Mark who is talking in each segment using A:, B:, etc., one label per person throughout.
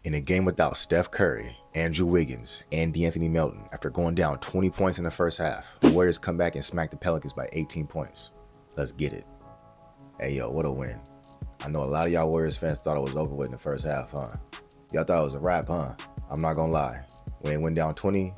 A: In a game without Steph Curry, Andrew Wiggins, and D'Anthony Melton, after going down 20 points in the first half, the Warriors come back and smack the Pelicans by 18 points. Let's get it. Hey yo, what a win. I know a lot of y'all Warriors fans thought it was over with in the first half, huh? Y'all thought it was a wrap, huh? I'm not gonna lie. When it went down 20,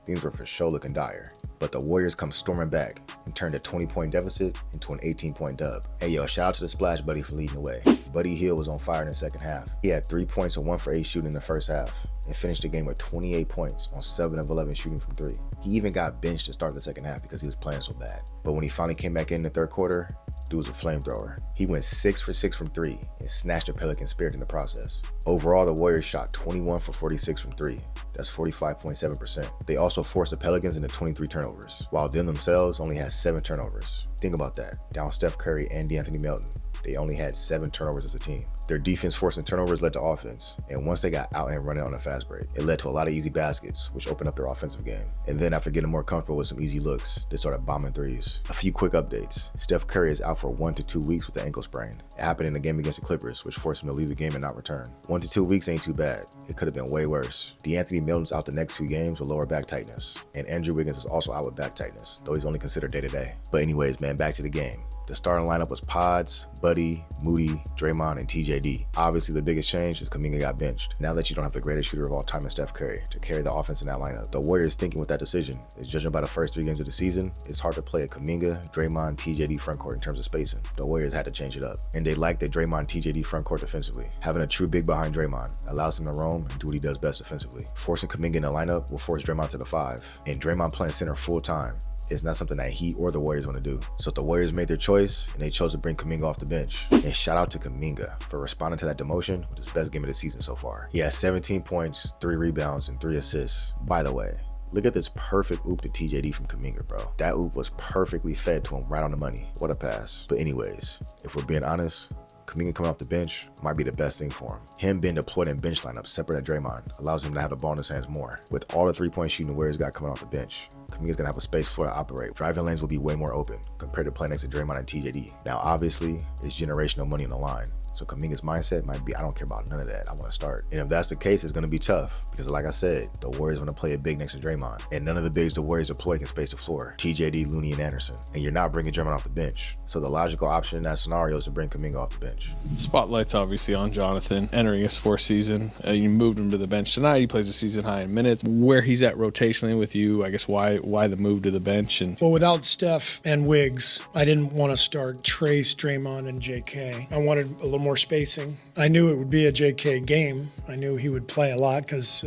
A: things were for sure looking dire. But the Warriors come storming back and turned a 20-point deficit into an 18-point dub. Hey yo, shout out to the Splash Buddy for leading the way. Buddy Hield was on fire in the second half. He had 3 points and 1 for 8 shooting in the first half and finished the game with 28 points on 7 of 11 shooting from 3. He even got benched to start the second half because he was playing so bad. But when he finally came back in the third quarter, dude was a flamethrower. He went 6 for 6 from 3 and snatched the Pelicans' spirit in the process. Overall, the Warriors shot 21 for 46 from 3. That's 45.7%. They also forced the Pelicans into 23 turnovers, while them themselves only had 7 turnovers. Think about that. Down Steph Curry and D'Anthony Melton, they only had 7 turnovers as a team. Their defense forcing turnovers led to offense, and once they got out and running on a fast break, it led to a lot of easy baskets, which opened up their offensive game. And then after getting more comfortable with some easy looks, they started bombing threes. A few quick updates. Steph Curry is out for 1 to 2 weeks with an ankle sprain. It happened in the game against the Clippers, which forced him to leave the game and not return. 1 to 2 weeks ain't too bad. It could have been way worse. D'Anthony Melton's out the next 2 games with lower back tightness, and Andrew Wiggins is also out with back tightness, though he's only considered day-to-day. But anyways, man, back to the game. The starting lineup was Pods, Buddy, Moody, Draymond, and TJD. Obviously, the biggest change is Kuminga got benched. Now that you don't have the greatest shooter of all time in Steph Curry to carry the offense in that lineup, the Warriors thinking with that decision is, judging by the first 3 games of the season, it's hard to play a Kuminga, Draymond, TJD frontcourt in terms of spacing. The Warriors had to change it up, and they like the Draymond, TJD frontcourt defensively. Having a true big behind Draymond allows him to roam and do what he does best defensively. Forcing Kuminga in the lineup will force Draymond to the 5, and Draymond playing center full time is not something that he or the Warriors want to do. So the Warriors made their choice, and they chose to bring Kuminga off the bench. And shout out to Kuminga for responding to that demotion with his best game of the season so far. He had 17 points, 3 rebounds, and 3 assists. By the way, look at this perfect oop to TJD from Kuminga, bro. That oop was perfectly fed to him right on the money. What a pass. But anyways, if we're being honest, Kuminga coming off the bench might be the best thing for him. Him being deployed in bench lineups separate at Draymond allows him to have the ball in his hands more. With all the 3-point shooting the Warriors got coming off the bench, Kuminga's gonna have a space floor to operate. Driving lanes will be way more open compared to playing next to Draymond and TJD. Now, obviously, it's generational money on the line. So Kuminga's mindset might be, I don't care about none of that. I want to start. And if that's the case, it's going to be tough because, like I said, the Warriors want to play a big next to Draymond. And none of the bigs the Warriors deploy can space the floor. TJD, Looney, and Anderson. And you're not bringing Draymond off the bench. So the logical option in that scenario is to bring Kuminga off the bench.
B: Spotlight's obviously on Jonathan entering his 4th season. You moved him to the bench tonight. He plays a season high in minutes. Where he's at rotationally with you, I guess why the move to the bench? And
C: well, without Steph and Wiggs, I didn't want to start Trace, Draymond, and JK. I wanted a little more spacing. I knew it would be a JK game. I knew he would play a lot because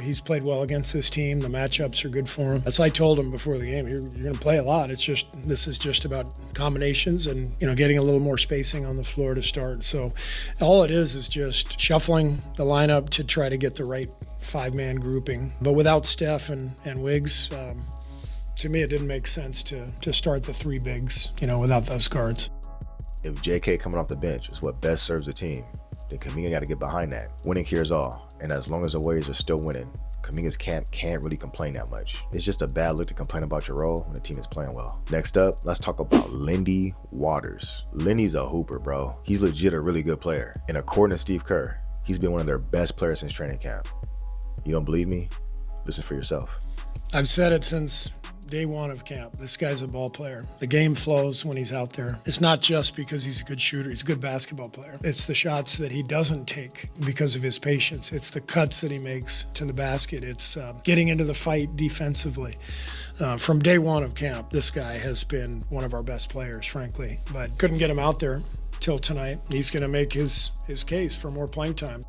C: he's played well against this team. The matchups are good for him. As I told him before the game, you're going to play a lot. This is just about combinations and getting a little more spacing on the floor to start. So all it is just shuffling the lineup to try to get the right 5-man grouping. But without Steph and Wiggs, to me it didn't make sense to start the 3 bigs, without those guards.
A: If JK coming off the bench is what best serves the team, then Kuminga got to get behind that. Winning here is all, and as long as the Warriors are still winning, Kuminga's camp can't really complain that much. It's just a bad look to complain about your role when the team is playing well. Next up, let's talk about Lindy Waters. Lindy's a hooper, bro. He's legit a really good player, and according to Steve Kerr, he's been one of their best players since training camp. You don't believe me? Listen for yourself.
C: I've said it since day 1 of camp. This guy's a ball player. The game flows when he's out there. It's not just because he's a good shooter. He's a good basketball player. It's the shots that he doesn't take because of his patience. It's the cuts that he makes to the basket. It's getting into the fight defensively. From day 1 of camp, this guy has been one of our best players, frankly, but couldn't get him out there till tonight. He's going to make his case for more playing time.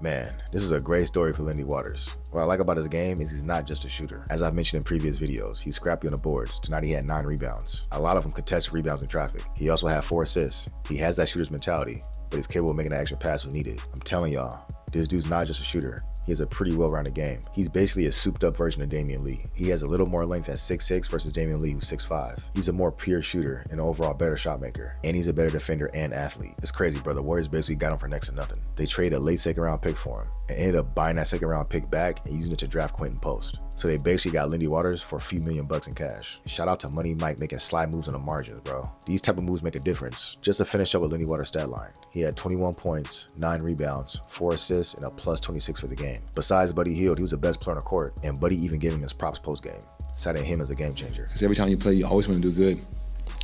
A: Man, this is a great story for Lindy Waters. What I like about his game is he's not just a shooter. As I've mentioned in previous videos, he's scrappy on the boards. Tonight he had 9 rebounds. A lot of them contested rebounds in traffic. He also had 4 assists. He has that shooter's mentality, but he's capable of making that extra pass when needed. I'm telling y'all, this dude's not just a shooter. He has a pretty well-rounded game. He's basically a souped-up version of Damian Lee. He has a little more length at 6'6" versus Damian Lee, who's 6'5". He's a more pure shooter and overall better shot maker. And he's a better defender and athlete. It's crazy, bro. The Warriors basically got him for next to nothing. They traded a late 2nd-round pick for him and ended up buying that 2nd-round pick back and using it to draft Quentin Post. So they basically got Lindy Waters for a few $1 million in cash. Shout out to Money Mike making slide moves on the margins, bro. These type of moves make a difference. Just to finish up with Lindy Waters' stat line, he had 21 points, 9 rebounds, 4 assists, and a plus 26 for the game. Besides Buddy Hield, he was the best player on the court, and Buddy even gave him his props post-game, citing him as a game changer.
D: Because every time you play, you always want to do good,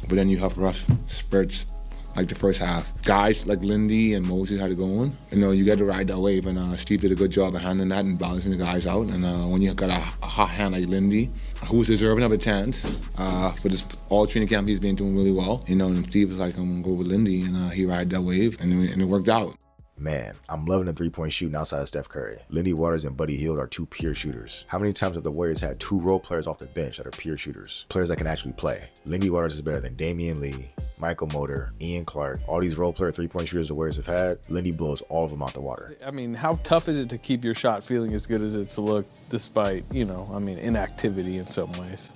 D: but then you have rough spurts. Like the first half. Guys like Lindy and Moses had it going. You got to ride that wave, and Steve did a good job of handling that and balancing the guys out. And when you got a hot hand like Lindy, who's deserving of a chance for this all training camp, he's been doing really well. And Steve was like, I'm going to go with Lindy, and he ride that wave, and it worked out.
A: Man, I'm loving the three-point shooting outside of Steph Curry. Lindy Waters and Buddy Hield are two pure shooters. How many times have the Warriors had two role players off the bench that are pure shooters? Players that can actually play. Lindy Waters is better than Damian Lee, Michael Motor, Ian Clark. All these role player three-point shooters the Warriors have had, Lindy blows all of them out the water.
B: I mean, how tough is it to keep your shot feeling as good as it's look despite, inactivity in some ways?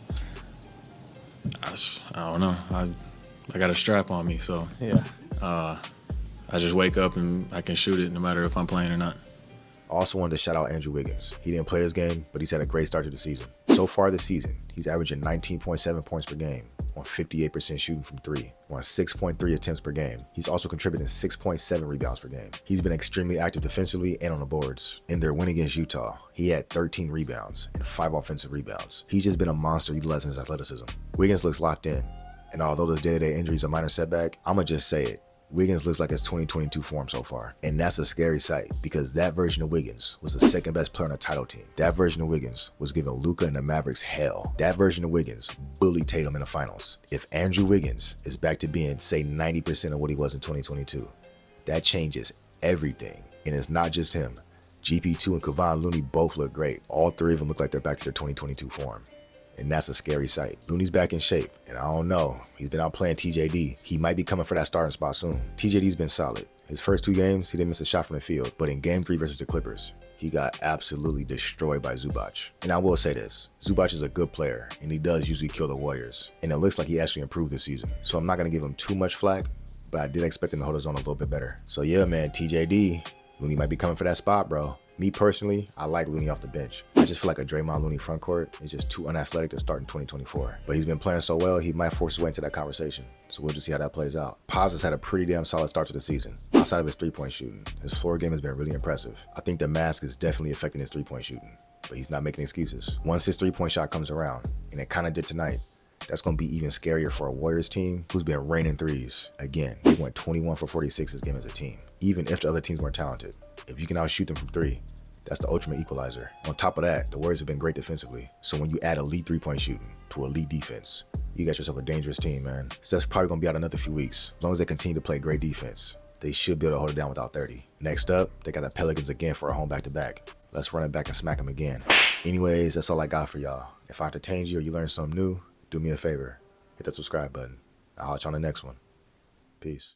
E: I don't know. I got a strap on me, so
B: Yeah.
E: I just wake up and I can shoot it no matter if I'm playing or not.
A: Also wanted to shout out Andrew Wiggins. He didn't play his game, but he's had a great start to the season. So far this season, he's averaging 19.7 points per game on 58% shooting from 3, on 6.3 attempts per game. He's also contributing 6.7 rebounds per game. He's been extremely active defensively and on the boards. In their win against Utah, he had 13 rebounds and 5 offensive rebounds. He's just been a monster utilizing his athleticism. Wiggins looks locked in, and although this day-to-day injury is a minor setback, I'ma just say it. Wiggins looks like his 2022 form so far. And that's a scary sight because that version of Wiggins was the second best player on the title team. That version of Wiggins was giving Luka and the Mavericks hell. That version of Wiggins bullied Tatum in the finals. If Andrew Wiggins is back to being, say, 90% of what he was in 2022, that changes everything. And it's not just him. GP2 and Wiggins and Looney both look great. All three of them look like they're back to their 2022 form. And that's a scary sight. Looney's back in shape, and I don't know. He's been out playing TJD. He might be coming for that starting spot soon. TJD's been solid. His first 2 games, he didn't miss a shot from the field, but in Game 3 versus the Clippers, he got absolutely destroyed by Zubac. And I will say this, Zubac is a good player, and he does usually kill the Warriors. And it looks like he actually improved this season. So I'm not going to give him too much flack, but I did expect him to hold his own a little bit better. So yeah, man, TJD, Looney might be coming for that spot, bro. Me personally, I like Looney off the bench. I just feel like a Draymond Looney front court is just too unathletic to start in 2024. But he's been playing so well, he might force his way into that conversation. So we'll just see how that plays out. Paz has had a pretty damn solid start to the season. Outside of his three-point shooting, his floor game has been really impressive. I think the mask is definitely affecting his three-point shooting, but he's not making excuses. Once his three-point shot comes around, and it kind of did tonight, that's going to be even scarier for a Warriors team who's been raining threes. Again, they went 21 for 46 this game as a team, even if the other teams weren't talented. If you can outshoot them from 3, that's the ultimate equalizer. On top of that, the Warriors have been great defensively. So when you add elite three-point shooting to elite defense, you got yourself a dangerous team, man. Steph's probably going to be out another few weeks. As long as they continue to play great defense, they should be able to hold it down without 30. Next up, they got the Pelicans again for a home back-to-back. Let's run it back and smack them again. Anyways, that's all I got for y'all. If I entertained you or you learned something new, do me a favor. Hit that subscribe button. I'll hit you on the next one. Peace.